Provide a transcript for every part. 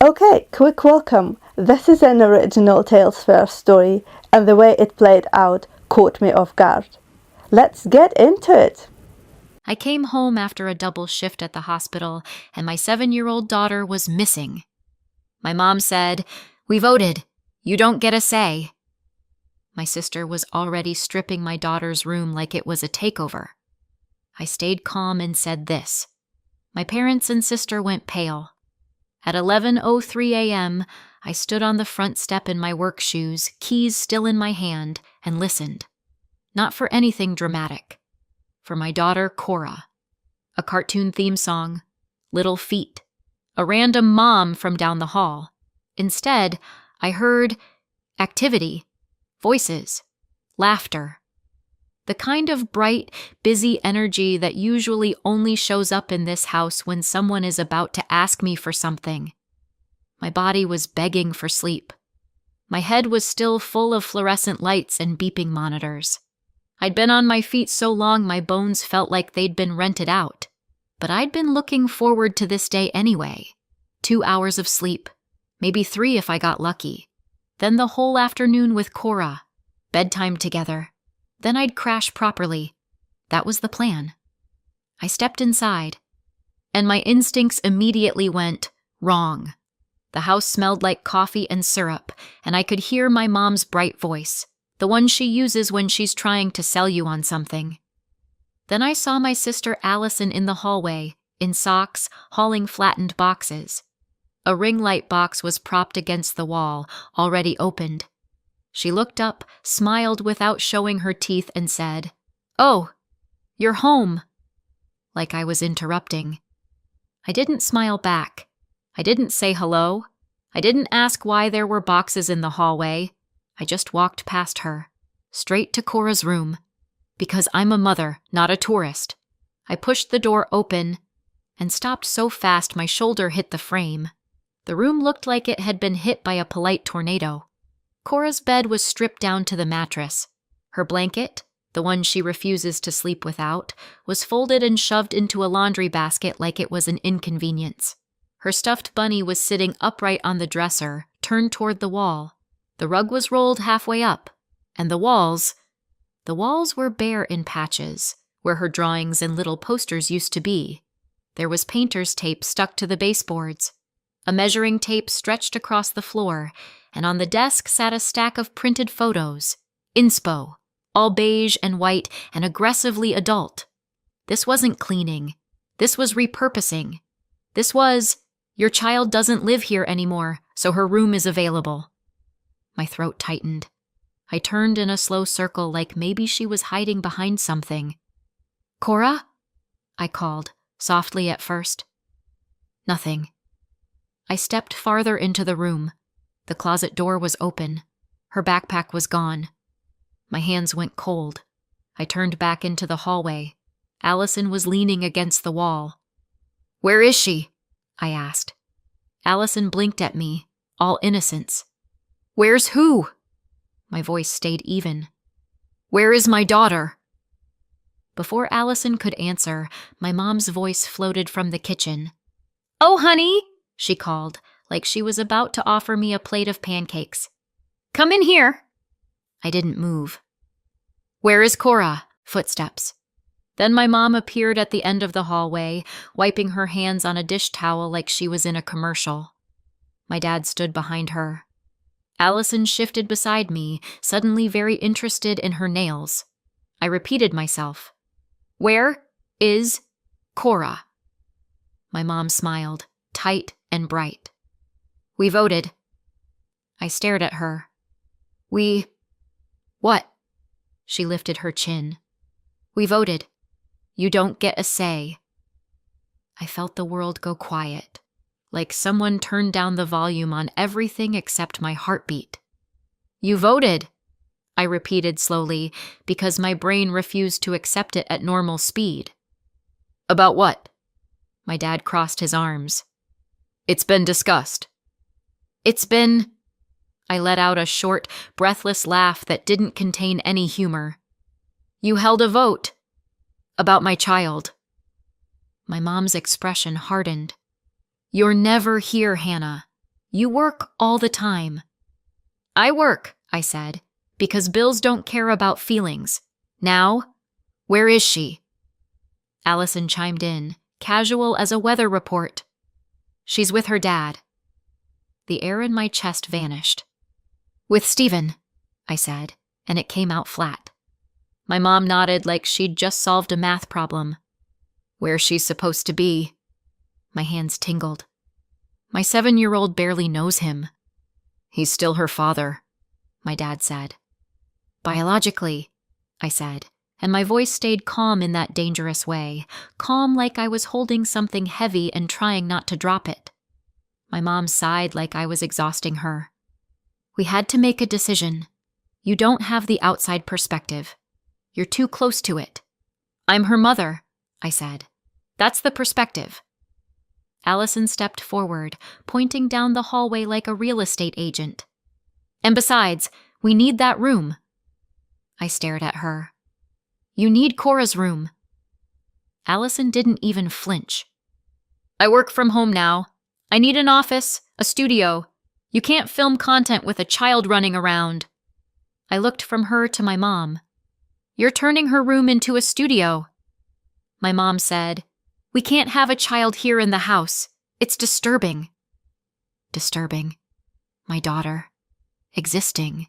Okay, quick welcome. This is an original Tales First story, and the way it played out caught me off guard. Let's get into it. I came home after a double shift at the hospital, and my 7-year-old daughter was missing. My mom said, "We voted. You don't get a say." My sister was already stripping my daughter's room like it was a takeover. I stayed calm and said this. My parents and sister went pale. At 11:03 a.m., I stood on the front step in my work shoes, keys still in my hand, and listened. Not for anything dramatic. For my daughter, Cora. A cartoon theme song, Little Feet, a random mom from down the hall. Instead, I heard activity, voices, laughter. The kind of bright, busy energy that usually only shows up in this house when someone is about to ask me for something. My body was begging for sleep. My head was still full of fluorescent lights and beeping monitors. I'd been on my feet so long my bones felt like they'd been rented out. But I'd been looking forward to this day anyway. 2 hours of sleep, maybe 3 if I got lucky. Then the whole afternoon with Cora, bedtime together. Then I'd crash properly. That was the plan. I stepped inside, and my instincts immediately went wrong. The house smelled like coffee and syrup, and I could hear my mom's bright voice, the one she uses when she's trying to sell you on something. Then I saw my sister Allison in the hallway, in socks, hauling flattened boxes. A ring light box was propped against the wall, already opened. She looked up, smiled without showing her teeth, and said, "Oh, you're home," like I was interrupting. I didn't smile back. I didn't say hello. I didn't ask why there were boxes in the hallway. I just walked past her, straight to Cora's room, because I'm a mother, not a tourist. I pushed the door open and stopped so fast my shoulder hit the frame. The room looked like it had been hit by a polite tornado. Cora's bed was stripped down to the mattress. Her blanket, the one she refuses to sleep without, was folded and shoved into a laundry basket like it was an inconvenience. Her stuffed bunny was sitting upright on the dresser, turned toward the wall. The rug was rolled halfway up, and the walls were bare in patches, where her drawings and little posters used to be. There was painter's tape stuck to the baseboards. A measuring tape stretched across the floor, and on the desk sat a stack of printed photos, inspo, all beige and white and aggressively adult. This wasn't cleaning. This was repurposing. This was, your child doesn't live here anymore, so her room is available. My throat tightened. I turned in a slow circle like maybe she was hiding behind something. "Cora?" I called, softly at first. Nothing. I stepped farther into the room. The closet door was open. Her backpack was gone. My hands went cold. I turned back into the hallway. Allison was leaning against the wall. "Where is she?" I asked. Allison blinked at me, all innocence. "Where's who?" My voice stayed even. "Where is my daughter?" Before Allison could answer, my mom's voice floated from the kitchen. "Oh, honey," she called, like she was about to offer me a plate of pancakes. "Come in here." I didn't move. "Where is Cora?" Footsteps. Then my mom appeared at the end of the hallway, wiping her hands on a dish towel like she was in a commercial. My dad stood behind her. Allison shifted beside me, suddenly very interested in her nails. I repeated myself. "Where is Cora?" My mom smiled, tight and bright. "We voted." I stared at her. "We... what?" She lifted her chin. "We voted. You don't get a say." I felt the world go quiet, like someone turned down the volume on everything except my heartbeat. "You voted," I repeated slowly, because my brain refused to accept it at normal speed. "About what?" My dad crossed his arms. "It's been discussed." "It's been..." I let out a short, breathless laugh that didn't contain any humor. "You held a vote. About my child." My mom's expression hardened. "You're never here, Hannah. You work all the time. I work, I said, because bills don't care about feelings. Now, where is she? Allison chimed in, casual as a weather report. She's with her dad. The air in my chest vanished. With Stephen, I said, and it came out flat. My mom nodded like she'd just solved a math problem. Where's she supposed to be? My hands tingled. My 7-year-old barely knows him. He's still her father, my dad said. Biologically, I said, and my voice stayed calm in that dangerous way, calm like I was holding something heavy and trying not to drop it. My mom sighed like I was exhausting her. We had to make a decision. You don't have the outside perspective. You're too close to it. I'm her mother, I said. That's the perspective. Allison stepped forward, pointing down the hallway like a real estate agent. And besides, we need that room. I stared at her. You need Cora's room. Allison didn't even flinch. I work from home now. I need an office, a studio. You can't film content with a child running around. I looked from her to my mom. You're turning her room into a studio. My mom said, We can't have a child here in the house. It's disturbing. Disturbing. My daughter. Existing.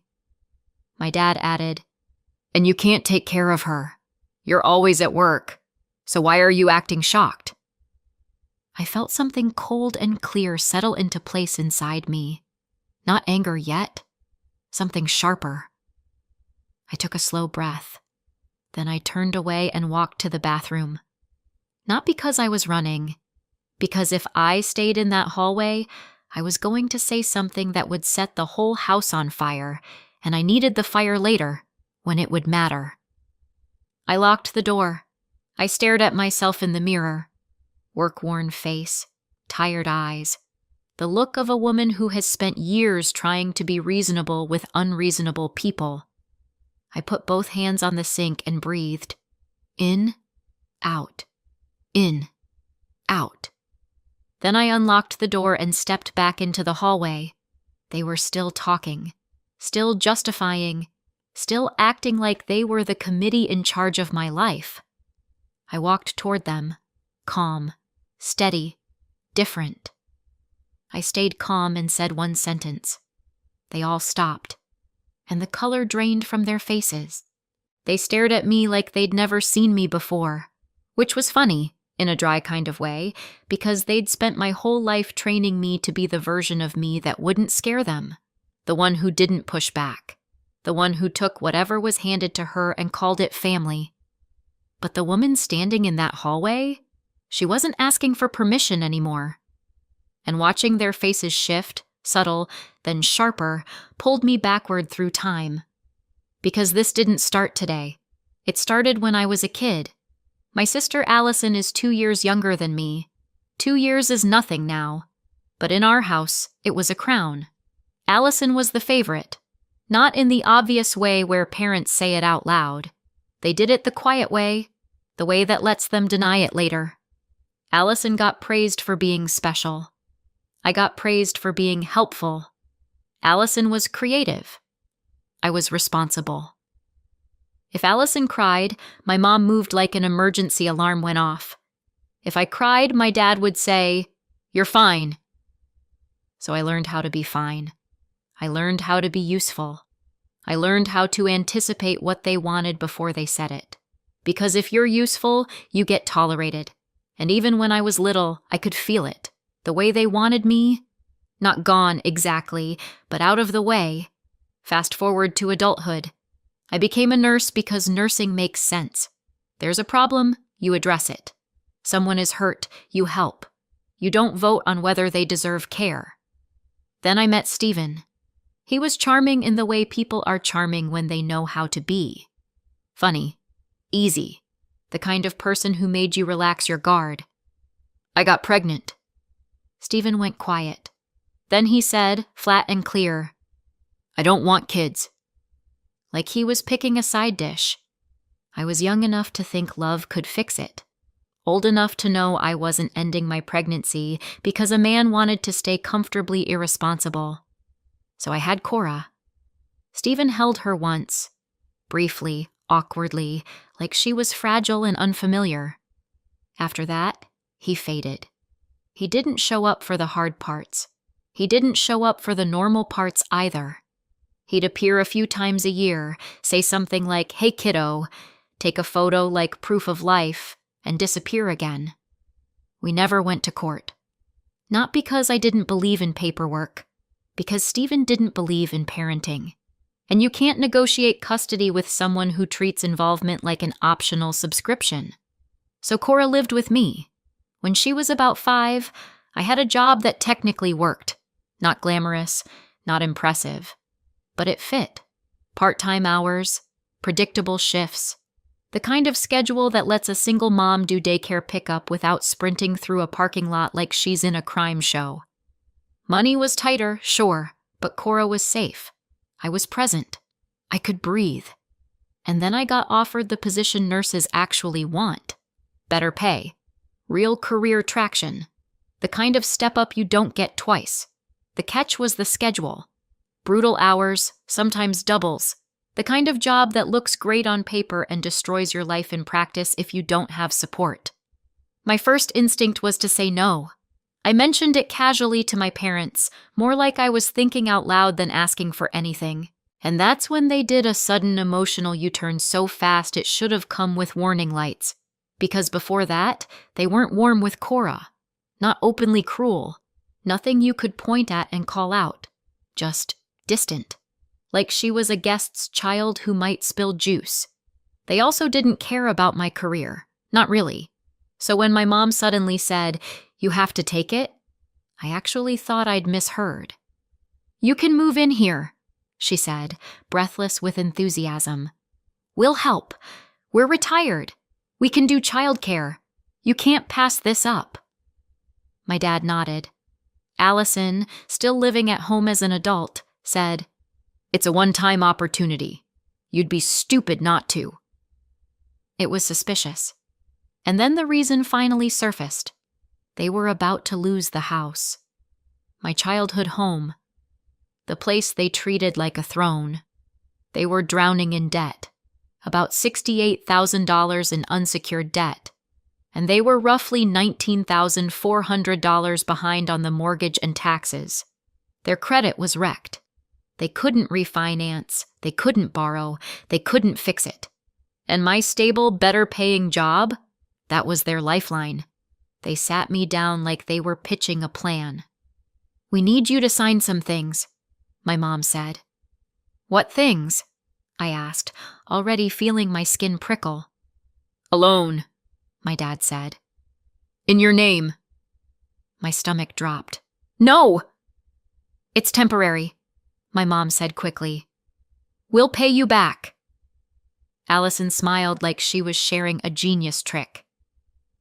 My dad added, And you can't take care of her. You're always at work. So why are you acting shocked? I felt something cold and clear settle into place inside me. Not anger yet. Something sharper. I took a slow breath. Then I turned away and walked to the bathroom. Not because I was running, because if I stayed in that hallway, I was going to say something that would set the whole house on fire, and I needed the fire later, when it would matter. I locked the door. I stared at myself in the mirror. Work-worn face, tired eyes, the look of a woman who has spent years trying to be reasonable with unreasonable people. I put both hands on the sink and breathed. In, out, in, out. Then I unlocked the door and stepped back into the hallway. They were still talking, still justifying, still acting like they were the committee in charge of my life. I walked toward them, calm, steady, different. I stayed calm and said one sentence. They all stopped, and the color drained from their faces. They stared at me like they'd never seen me before, which was funny, in a dry kind of way, because they'd spent my whole life training me to be the version of me that wouldn't scare them, the one who didn't push back, the one who took whatever was handed to her and called it family. But the woman standing in that hallway, she wasn't asking for permission anymore. And watching their faces shift, subtle, then sharper, pulled me backward through time. Because this didn't start today. It started when I was a kid. My sister Allison is 2 years younger than me. 2 years is nothing now. But in our house, it was a crown. Allison was the favorite. Not in the obvious way where parents say it out loud. They did it the quiet way, the way that lets them deny it later. Allison got praised for being special. I got praised for being helpful. Allison was creative. I was responsible. If Allison cried, my mom moved like an emergency alarm went off. If I cried, my dad would say, "You're fine." So I learned how to be fine. I learned how to be useful. I learned how to anticipate what they wanted before they said it. Because if you're useful, you get tolerated. And even when I was little, I could feel it. The way they wanted me, not gone exactly, but out of the way. Fast forward to adulthood. I became a nurse because nursing makes sense. There's a problem, you address it. Someone is hurt, you help. You don't vote on whether they deserve care. Then I met Stephen. He was charming in the way people are charming when they know how to be. Funny. Easy. The kind of person who made you relax your guard. I got pregnant. Stephen went quiet. Then he said, flat and clear, I don't want kids. Like he was picking a side dish. I was young enough to think love could fix it. old enough to know I wasn't ending my pregnancy because a man wanted to stay comfortably irresponsible. So I had Cora. Stephen held her once, briefly, awkwardly, like she was fragile and unfamiliar. After that, he faded. He didn't show up for the hard parts. He didn't show up for the normal parts either. He'd appear a few times a year, say something like, "Hey kiddo," take a photo like proof of life, and disappear again. We never went to court. Not because I didn't believe in paperwork, because Stephen didn't believe in parenting. And you can't negotiate custody with someone who treats involvement like an optional subscription. So Cora lived with me. When she was about 5, I had a job that technically worked. Not glamorous, not impressive. But it fit. Part-time hours, predictable shifts, the kind of schedule that lets a single mom do daycare pickup without sprinting through a parking lot like she's in a crime show. Money was tighter, sure, but Cora was safe. I was present. I could breathe. And then I got offered the position nurses actually want. Better pay. Real career traction. The kind of step up you don't get twice. The catch was the schedule. Brutal hours, sometimes doubles. The kind of job that looks great on paper and destroys your life in practice if you don't have support. My first instinct was to say no. I mentioned it casually to my parents, more like I was thinking out loud than asking for anything. And that's when they did a sudden emotional U-turn so fast it should have come with warning lights. Because before that, they weren't warm with Cora. Not openly cruel. Nothing you could point at and call out. Just distant. Like she was a guest's child who might spill juice. They also didn't care about my career. Not really. So when my mom suddenly said, "You have to take it," I actually thought I'd misheard. "You can move in here," she said, breathless with enthusiasm. "We'll help. We're retired. We can do childcare. You can't pass this up." My dad nodded. Allison, still living at home as an adult, said, "It's a one-time opportunity. You'd be stupid not to." It was suspicious. And then the reason finally surfaced. They were about to lose the house. My childhood home. The place they treated like a throne. They were drowning in debt. About $68,000 in unsecured debt. And they were roughly $19,400 behind on the mortgage and taxes. Their credit was wrecked. They couldn't refinance, they couldn't borrow, they couldn't fix it. And my stable, better-paying job? That was their lifeline. They sat me down like they were pitching a plan. "We need you to sign some things," my mom said. "What things?" I asked, already feeling my skin prickle. "A loan," my dad said. "In your name." My stomach dropped. "No!" "It's temporary," my mom said quickly. "We'll pay you back." Allison smiled like she was sharing a genius trick.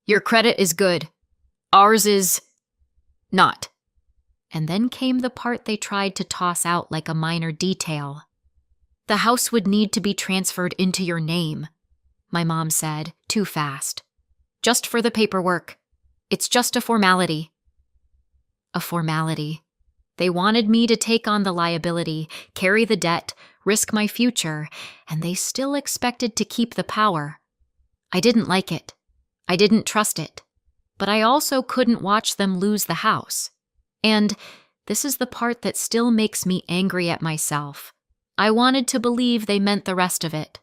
"Your credit is good. Ours is not." And then came the part they tried to toss out like a minor detail. "The house would need to be transferred into your name," my mom said, too fast. "Just for the paperwork. It's just a formality." A formality. They wanted me to take on the liability, carry the debt, risk my future, and they still expected to keep the power. I didn't like it. I didn't trust it. But I also couldn't watch them lose the house. And this is the part that still makes me angry at myself. I wanted to believe they meant the rest of it.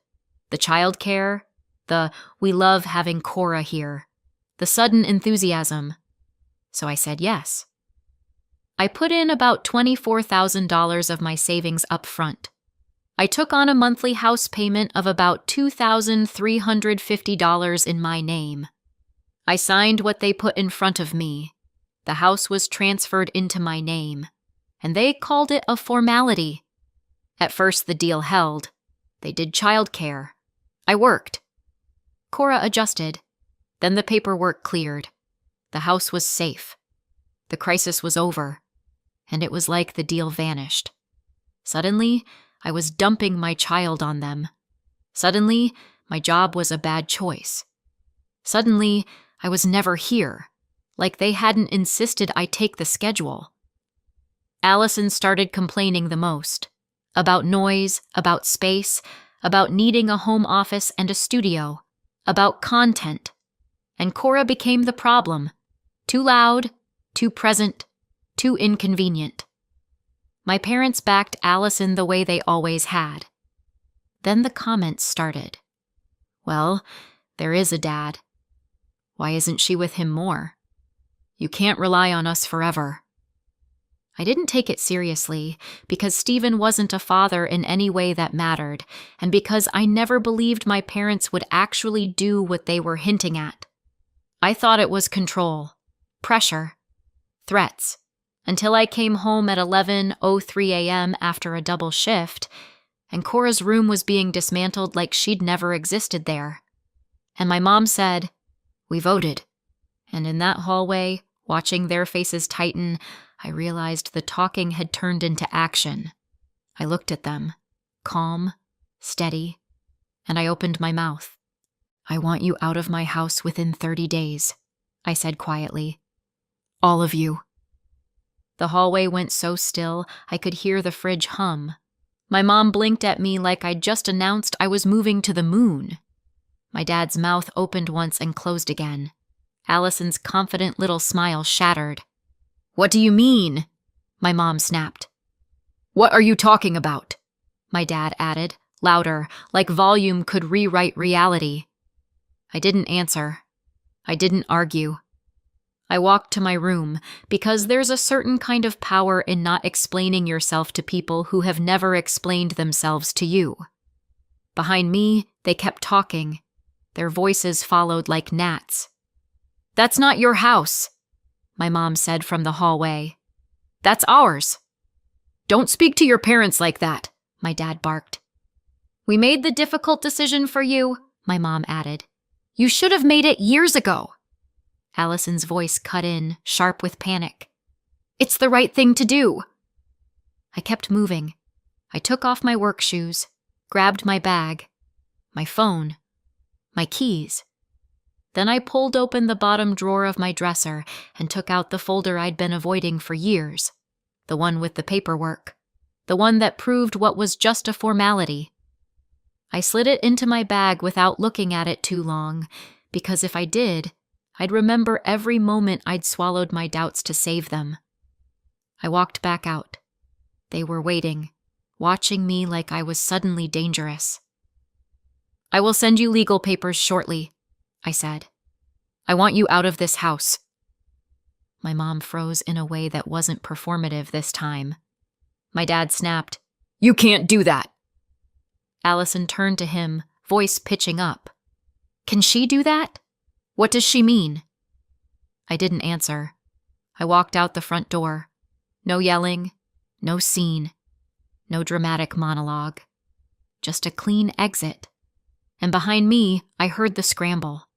The childcare, the "we love having Cora here," the sudden enthusiasm. So I said yes. I put in about $24,000 of my savings up front. I took on a monthly house payment of about $2,350 in my name. I signed what they put in front of me. The house was transferred into my name, and they called it a formality. At first the deal held. They did childcare. I worked. Cora adjusted. Then the paperwork cleared. The house was safe. The crisis was over, and it was like the deal vanished. Suddenly, I was dumping my child on them. Suddenly, my job was a bad choice. Suddenly, I was never here, like they hadn't insisted I take the schedule. Allison started complaining the most. About noise, about space, about needing a home office and a studio, about content. And Cora became the problem. Too loud, too present, too inconvenient. My parents backed Allison the way they always had. Then the comments started. Well, there is a dad. Why isn't she with him more? You can't rely on us forever. I didn't take it seriously because Stephen wasn't a father in any way that mattered, and because I never believed my parents would actually do what they were hinting at. I thought it was control, pressure, threats, until I came home at 11:03 a.m. after a double shift, and Cora's room was being dismantled like she'd never existed there. And my mom said, "We voted." And in that hallway, watching their faces tighten, I realized the talking had turned into action. I looked at them, calm, steady, and I opened my mouth. "I want you out of my house within 30 days, I said quietly. "All of you." The hallway went so still I could hear the fridge hum. My mom blinked at me like I'd just announced I was moving to the moon. My dad's mouth opened once and closed again. Allison's confident little smile shattered. "What do you mean?" my mom snapped. "What are you talking about?" my dad added, louder, like volume could rewrite reality. I didn't answer. I didn't argue. I walked to my room because there's a certain kind of power in not explaining yourself to people who have never explained themselves to you. Behind me, they kept talking. Their voices followed like gnats. "That's not your house," my mom said from the hallway. "That's ours." "Don't speak to your parents like that," my dad barked. "We made the difficult decision for you," my mom added. "You should have made it years ago." Allison's voice cut in, sharp with panic. "It's the right thing to do." I kept moving. I took off my work shoes, grabbed my bag, my phone, my keys. Then I pulled open the bottom drawer of my dresser and took out the folder I'd been avoiding for years, the one with the paperwork, the one that proved what was just a formality. I slid it into my bag without looking at it too long, because if I did, I'd remember every moment I'd swallowed my doubts to save them. I walked back out. They were waiting, watching me like I was suddenly dangerous. "I will send you legal papers shortly," I said. "I want you out of this house." My mom froze in a way that wasn't performative this time. My dad snapped, "You can't do that." Allison turned to him, voice pitching up. "Can she do that? What does she mean?" I didn't answer. I walked out the front door. No yelling, no scene, no dramatic monologue. Just a clean exit. And behind me, I heard the scramble.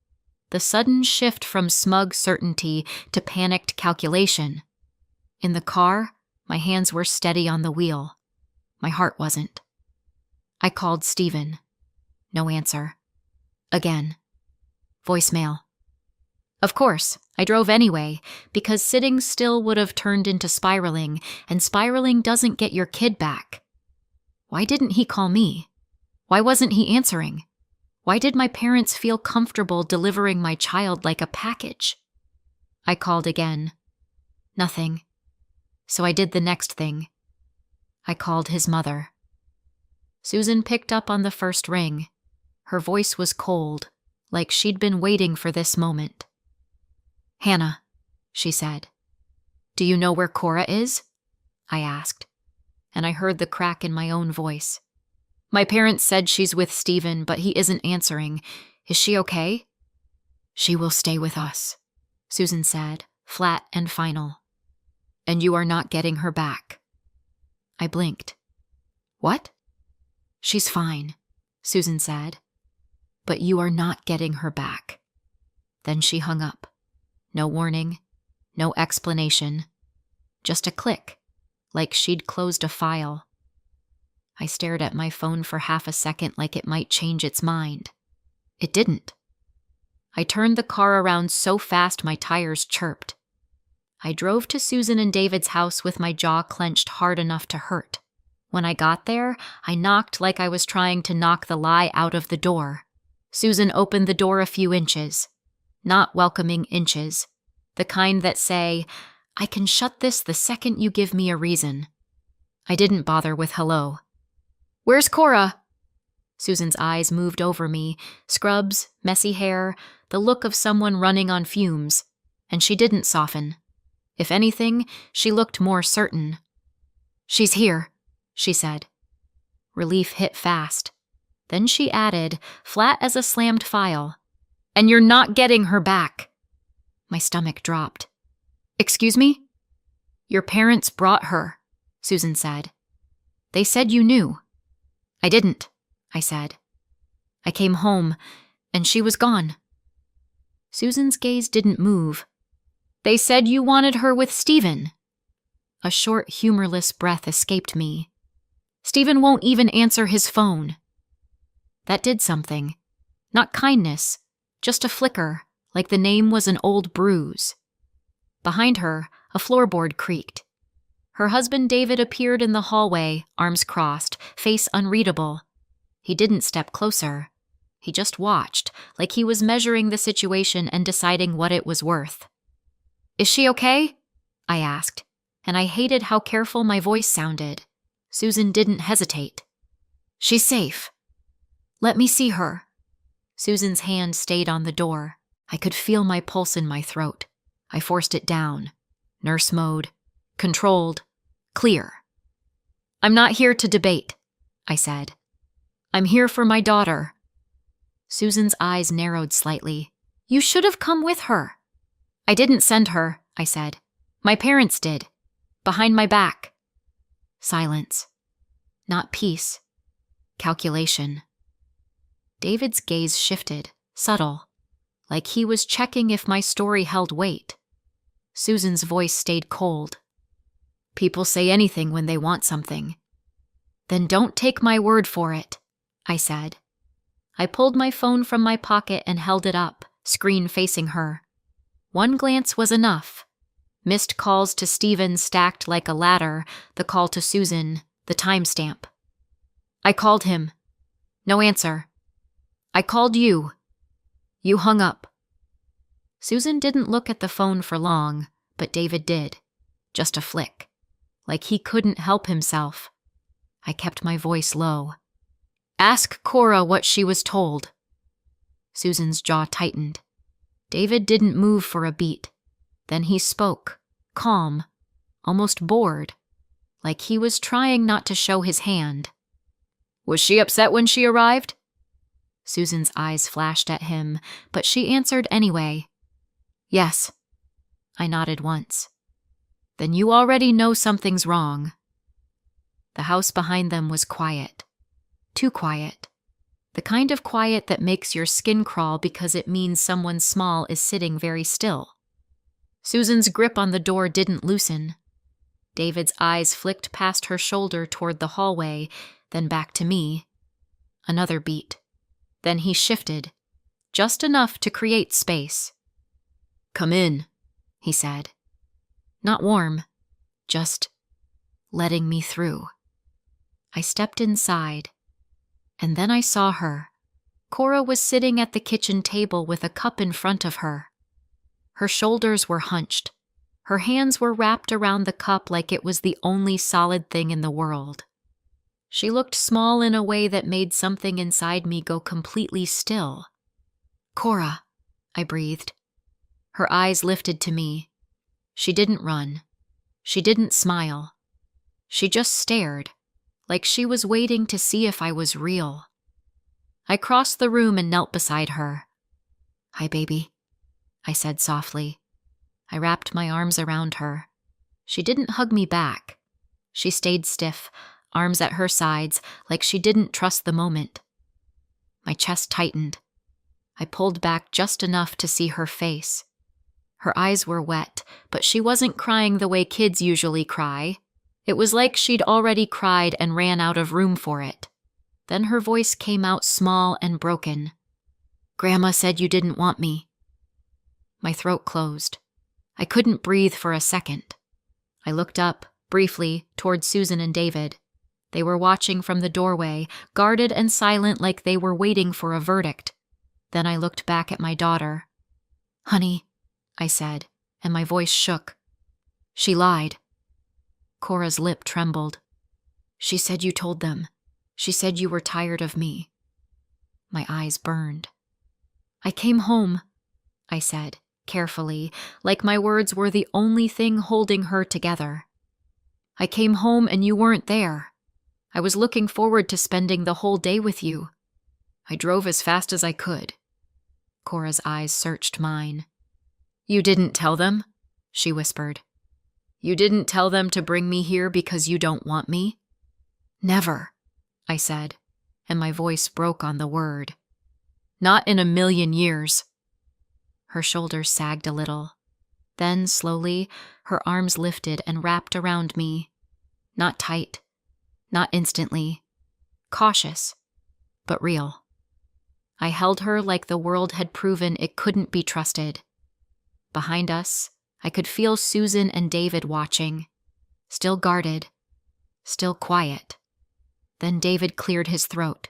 The sudden shift from smug certainty to panicked calculation. In the car, my hands were steady on the wheel. My heart wasn't. I called Stephen. No answer. Again. Voicemail. Of course, I drove anyway, because sitting still would have turned into spiraling, and spiraling doesn't get your kid back. Why didn't he call me? Why wasn't he answering? Why did my parents feel comfortable delivering my child like a package? I called again. Nothing. So I did the next thing. I called his mother. Susan picked up on the first ring. Her voice was cold, like she'd been waiting for this moment. "Hannah," she said. "Do you know where Cora is?" I asked, and I heard the crack in my own voice. "My parents said she's with Stephen, but he isn't answering. Is she okay?" "She will stay with us," Susan said, flat and final. "And you are not getting her back." I blinked. "What?" "She's fine," Susan said. "But you are not getting her back." Then she hung up. No warning, no explanation. Just a click, like she'd closed a file. I stared at my phone for half a second like it might change its mind. It didn't. I turned the car around so fast my tires chirped. I drove to Susan and David's house with my jaw clenched hard enough to hurt. When I got there, I knocked like I was trying to knock the lie out of the door. Susan opened the door a few inches. Not welcoming inches. The kind that say, "I can shut this the second you give me a reason." I didn't bother with hello. "Where's Cora?" Susan's eyes moved over me, scrubs, messy hair, the look of someone running on fumes, and she didn't soften. If anything, she looked more certain. "She's here," she said. Relief hit fast. Then she added, flat as a slammed file, "And you're not getting her back." My stomach dropped. "Excuse me?" "Your parents brought her," Susan said. "They said you knew." "I didn't," I said. "I came home, and she was gone." Susan's gaze didn't move. "They said you wanted her with Stephen." A short, humorless breath escaped me. "Stephen won't even answer his phone." That did something. Not kindness, just a flicker, like the name was an old bruise. Behind her, a floorboard creaked. Her husband David appeared in the hallway, arms crossed, face unreadable. He didn't step closer. He just watched, like he was measuring the situation and deciding what it was worth. "Is she okay?" I asked, and I hated how careful my voice sounded. Susan didn't hesitate. "She's safe." "Let me see her." Susan's hand stayed on the door. I could feel my pulse in my throat. I forced it down. Nurse mode. Controlled. Clear. "I'm not here to debate," I said. "I'm here for my daughter." Susan's eyes narrowed slightly. "You should have come with her." "I didn't send her," I said. "My parents did. Behind my back." Silence. Not peace. Calculation. David's gaze shifted, subtle, like he was checking if my story held weight. Susan's voice stayed cold. "People say anything when they want something." "Then don't take my word for it," I said. I pulled my phone from my pocket and held it up, screen facing her. One glance was enough. Missed calls to Stephen stacked like a ladder, the call to Susan, the timestamp. "I called him. No answer. I called you. You hung up." Susan didn't look at the phone for long, but David did. Just a flick. Like he couldn't help himself. I kept my voice low. "Ask Cora what she was told." Susan's jaw tightened. David didn't move for a beat. Then he spoke, calm, almost bored, like he was trying not to show his hand. "Was she upset when she arrived?" Susan's eyes flashed at him, but she answered anyway. "Yes." I nodded once. "Then you already know something's wrong." The house behind them was quiet. Too quiet. The kind of quiet that makes your skin crawl because it means someone small is sitting very still. Susan's grip on the door didn't loosen. David's eyes flicked past her shoulder toward the hallway, then back to me. Another beat. Then he shifted, just enough to create space. "Come in," he said. Not warm, just letting me through. I stepped inside, and then I saw her. Cora was sitting at the kitchen table with a cup in front of her. Her shoulders were hunched. Her hands were wrapped around the cup like it was the only solid thing in the world. She looked small in a way that made something inside me go completely still. "Cora," I breathed. Her eyes lifted to me. She didn't run. She didn't smile. She just stared, like she was waiting to see if I was real. I crossed the room and knelt beside her. "Hi, baby," I said softly. I wrapped my arms around her. She didn't hug me back. She stayed stiff, arms at her sides, like she didn't trust the moment. My chest tightened. I pulled back just enough to see her face. Her eyes were wet, but she wasn't crying the way kids usually cry. It was like she'd already cried and ran out of room for it. Then her voice came out small and broken. Grandma said you didn't want me. My throat closed. I couldn't breathe for a second. I looked up, briefly, toward Susan and David. They were watching from the doorway, guarded and silent like they were waiting for a verdict. Then I looked back at my daughter. Honey, I said, and my voice shook. She lied. Cora's lip trembled. She said you told them. She said you were tired of me. My eyes burned. I came home, I said, carefully, like my words were the only thing holding her together. I came home and you weren't there. I was looking forward to spending the whole day with you. I drove as fast as I could. Cora's eyes searched mine. You didn't tell them? She whispered. You didn't tell them to bring me here because you don't want me? Never, I said, and my voice broke on the word. Not in a million years. Her shoulders sagged a little. Then, slowly, her arms lifted and wrapped around me. Not tight, not instantly. Cautious, but real. I held her like the world had proven it couldn't be trusted. Behind us, I could feel Susan and David watching. Still guarded, still quiet. Then David cleared his throat.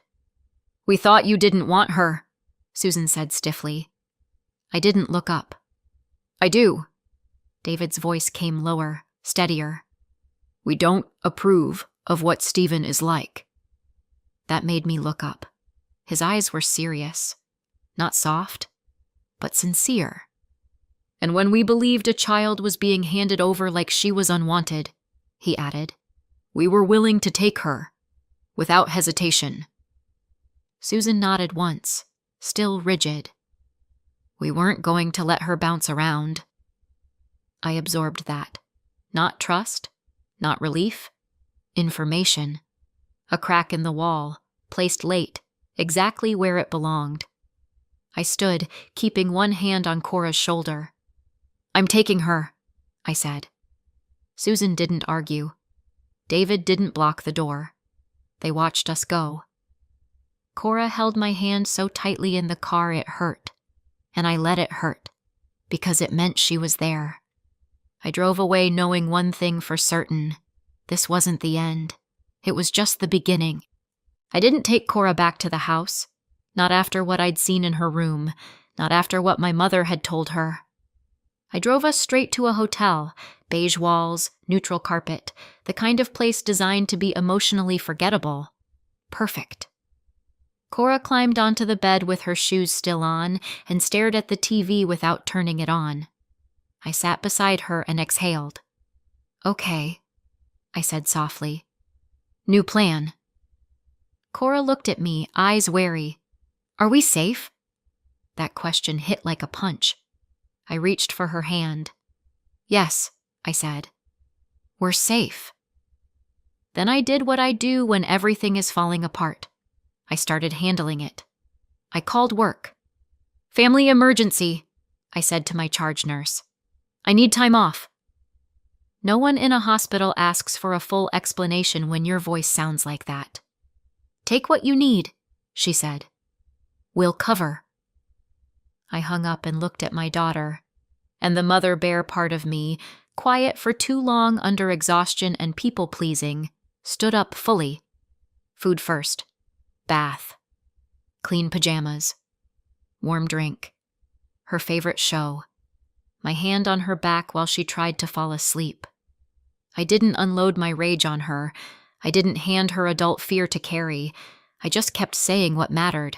We thought you didn't want her, Susan said stiffly. I didn't look up. I do. David's voice came lower, steadier. We don't approve of what Stephen is like. That made me look up. His eyes were serious. Not soft, but sincere. And when we believed a child was being handed over like she was unwanted, he added, we were willing to take her, without hesitation. Susan nodded once, still rigid. We weren't going to let her bounce around. I absorbed that. Not trust, not relief, information. A crack in the wall, placed late, exactly where it belonged. I stood, keeping one hand on Cora's shoulder. I'm taking her, I said. Susan didn't argue. David didn't block the door. They watched us go. Cora held my hand so tightly in the car it hurt, and I let it hurt, because it meant she was there. I drove away knowing one thing for certain. This wasn't the end. It was just the beginning. I didn't take Cora back to the house, not after what I'd seen in her room, not after what my mother had told her. I drove us straight to a hotel, beige walls, neutral carpet, the kind of place designed to be emotionally forgettable. Perfect. Cora climbed onto the bed with her shoes still on and stared at the TV without turning it on. I sat beside her and exhaled. Okay, I said softly. New plan. Cora looked at me, eyes wary. Are we safe? That question hit like a punch. I reached for her hand. Yes, I said. We're safe. Then I did what I do when everything is falling apart. I started handling it. I called work. Family emergency, I said to my charge nurse. I need time off. No one in a hospital asks for a full explanation when your voice sounds like that. Take what you need, she said. We'll cover. I hung up and looked at my daughter, and the mother bear part of me, quiet for too long under exhaustion and people-pleasing, stood up fully. Food first. Bath. Clean pajamas. Warm drink. Her favorite show. My hand on her back while she tried to fall asleep. I didn't unload my rage on her. I didn't hand her adult fear to carry. I just kept saying what mattered.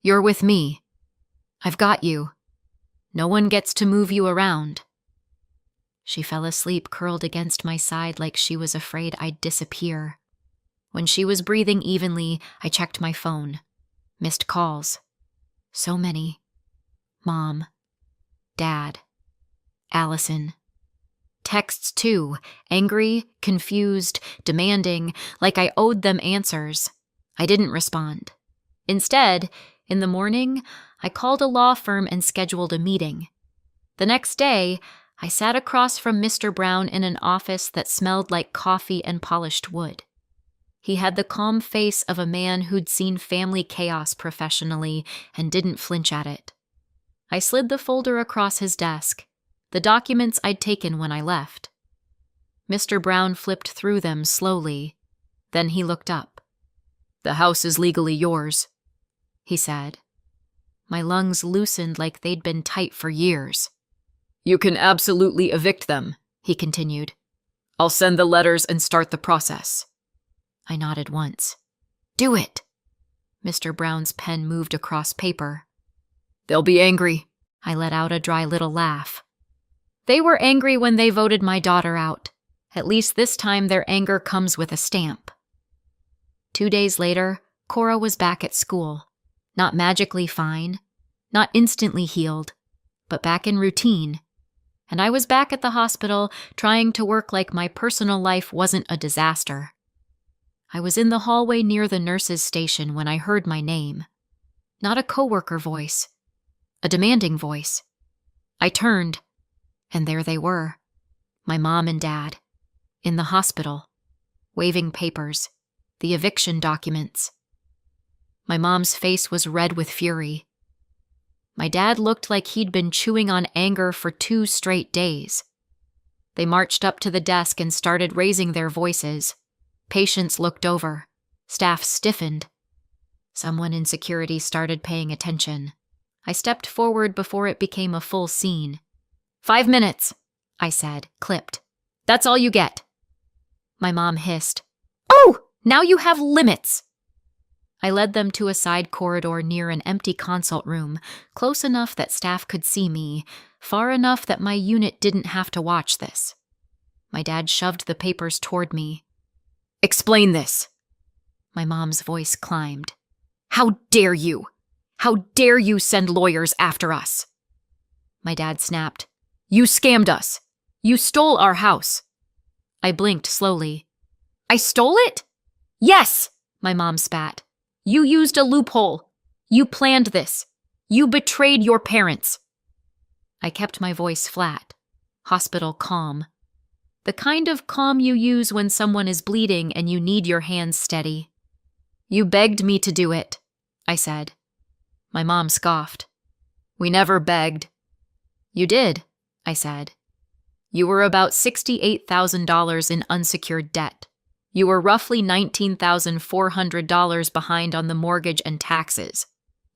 You're with me. I've got you. No one gets to move you around. She fell asleep curled against my side like she was afraid I'd disappear. When she was breathing evenly, I checked my phone. Missed calls. So many. Mom. Dad. Allison. Texts too, angry, confused, demanding, like I owed them answers. I didn't respond. Instead, in the morning, I called a law firm and scheduled a meeting. The next day, I sat across from Mr. Brown in an office that smelled like coffee and polished wood. He had the calm face of a man who'd seen family chaos professionally and didn't flinch at it. I slid the folder across his desk, the documents I'd taken when I left. Mr. Brown flipped through them slowly. Then he looked up. "The house is legally yours," he said. My lungs loosened like they'd been tight for years. "You can absolutely evict them," he continued. "I'll send the letters and start the process." I nodded once. "Do it." Mr. Brown's pen moved across paper. "They'll be angry." I let out a dry little laugh. They were angry when they voted my daughter out. At least this time their anger comes with a stamp. 2 days later, Cora was back at school. Not magically fine, not instantly healed, but back in routine. And I was back at the hospital trying to work like my personal life wasn't a disaster. I was in the hallway near the nurse's station when I heard my name. Not a coworker voice, a demanding voice. I turned, and there they were, my mom and dad, in the hospital, waving papers, the eviction documents. My mom's face was red with fury. My dad looked like he'd been chewing on anger for 2 straight days. They marched up to the desk and started raising their voices. Patients looked over. Staff stiffened. Someone in security started paying attention. I stepped forward before it became a full scene. 5 minutes, I said, clipped. That's all you get. My mom hissed. Oh, now you have limits. I led them to a side corridor near an empty consult room, close enough that staff could see me, far enough that my unit didn't have to watch this. My dad shoved the papers toward me. Explain this. My mom's voice climbed. How dare you? How dare you send lawyers after us? My dad snapped. You scammed us. You stole our house. I blinked slowly. I stole it? Yes, my mom spat. You used a loophole. You planned this. You betrayed your parents. I kept my voice flat, hospital calm. The kind of calm you use when someone is bleeding and you need your hands steady. You begged me to do it, I said. My mom scoffed. We never begged. You did, I said. You were about $68,000 in unsecured debt. You were roughly $19,400 behind on the mortgage and taxes.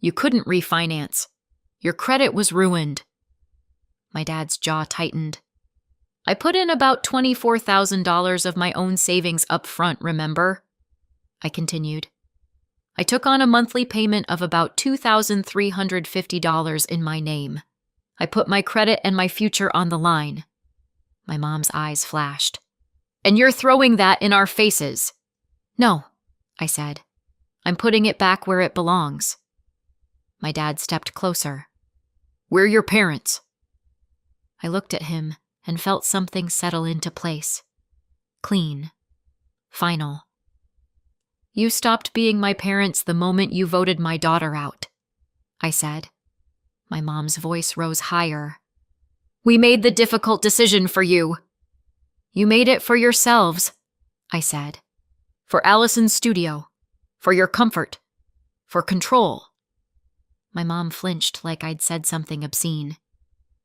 You couldn't refinance. Your credit was ruined. My dad's jaw tightened. I put in about $24,000 of my own savings up front, remember? I continued. I took on a monthly payment of about $2,350 in my name. I put my credit and my future on the line. My mom's eyes flashed. And you're throwing that in our faces. No, I said. I'm putting it back where it belongs. My dad stepped closer. We're your parents. I looked at him and felt something settle into place. Clean. Final. You stopped being my parents the moment you voted my daughter out, I said. My mom's voice rose higher. We made the difficult decision for you. You made it for yourselves, I said. For Allison's studio. For your comfort. For control. My mom flinched like I'd said something obscene.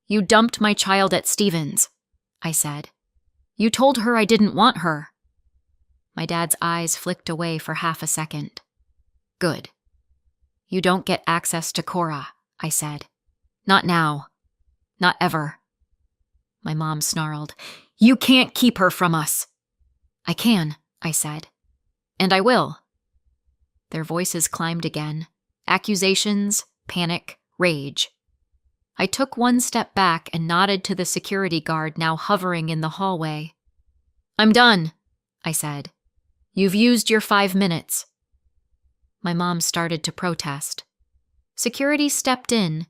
You dumped my child at Stevens, I said. You told her I didn't want her. My dad's eyes flicked away for half a second. Good. You don't get access to Cora, I said. Not now. Not ever. My mom snarled. You can't keep her from us. I can, I said. And I will. Their voices climbed again. Accusations, panic, rage. I took one step back and nodded to the security guard now hovering in the hallway. I'm done, I said. You've used your 5 minutes. My mom started to protest. Security stepped in.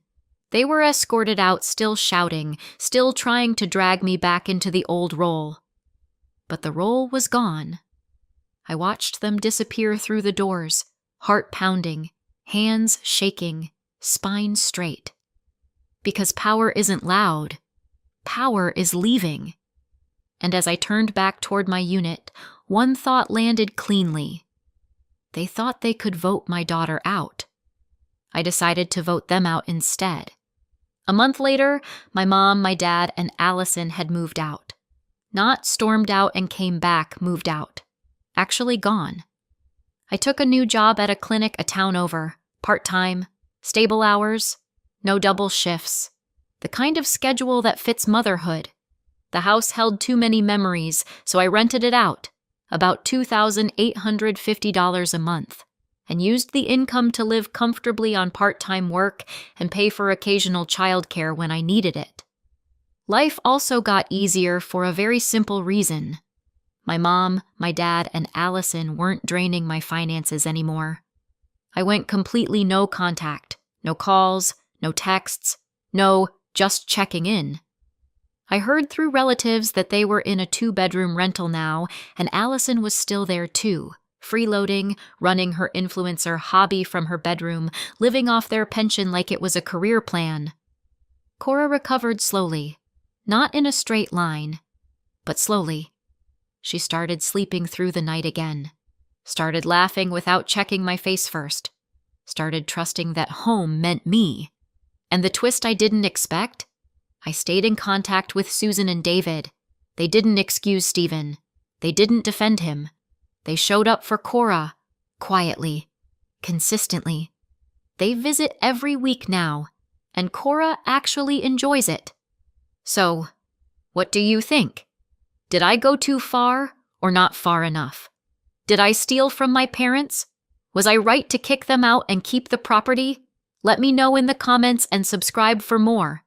They were escorted out, still shouting, still trying to drag me back into the old role. But the role was gone. I watched them disappear through the doors, heart pounding, hands shaking, spine straight. Because power isn't loud. Power is leaving. And as I turned back toward my unit, one thought landed cleanly. They thought they could vote my daughter out. I decided to vote them out instead. A month later, my mom, my dad, and Allison had moved out. Not stormed out and came back, moved out. Actually gone. I took a new job at a clinic a town over, part-time, stable hours, no double shifts, the kind of schedule that fits motherhood. The house held too many memories, so I rented it out, about $2,850 a month, and used the income to live comfortably on part-time work and pay for occasional childcare when I needed it. Life also got easier for a very simple reason. My mom, my dad, and Allison weren't draining my finances anymore. I went completely no contact, no calls, no texts, no just checking in. I heard through relatives that they were in a 2-bedroom rental now, and Allison was still there too, freeloading, running her influencer hobby from her bedroom, living off their pension like it was a career plan. Cora recovered slowly, not in a straight line, but slowly. She started sleeping through the night again, started laughing without checking my face first, started trusting that home meant me. And the twist I didn't expect? I stayed in contact with Susan and David. They didn't excuse Stephen. They didn't defend him. They showed up for Cora, quietly, consistently. They visit every week now, and Cora actually enjoys it. So, what do you think? Did I go too far or not far enough? Did I steal from my parents? Was I right to kick them out and keep the property? Let me know in the comments and subscribe for more.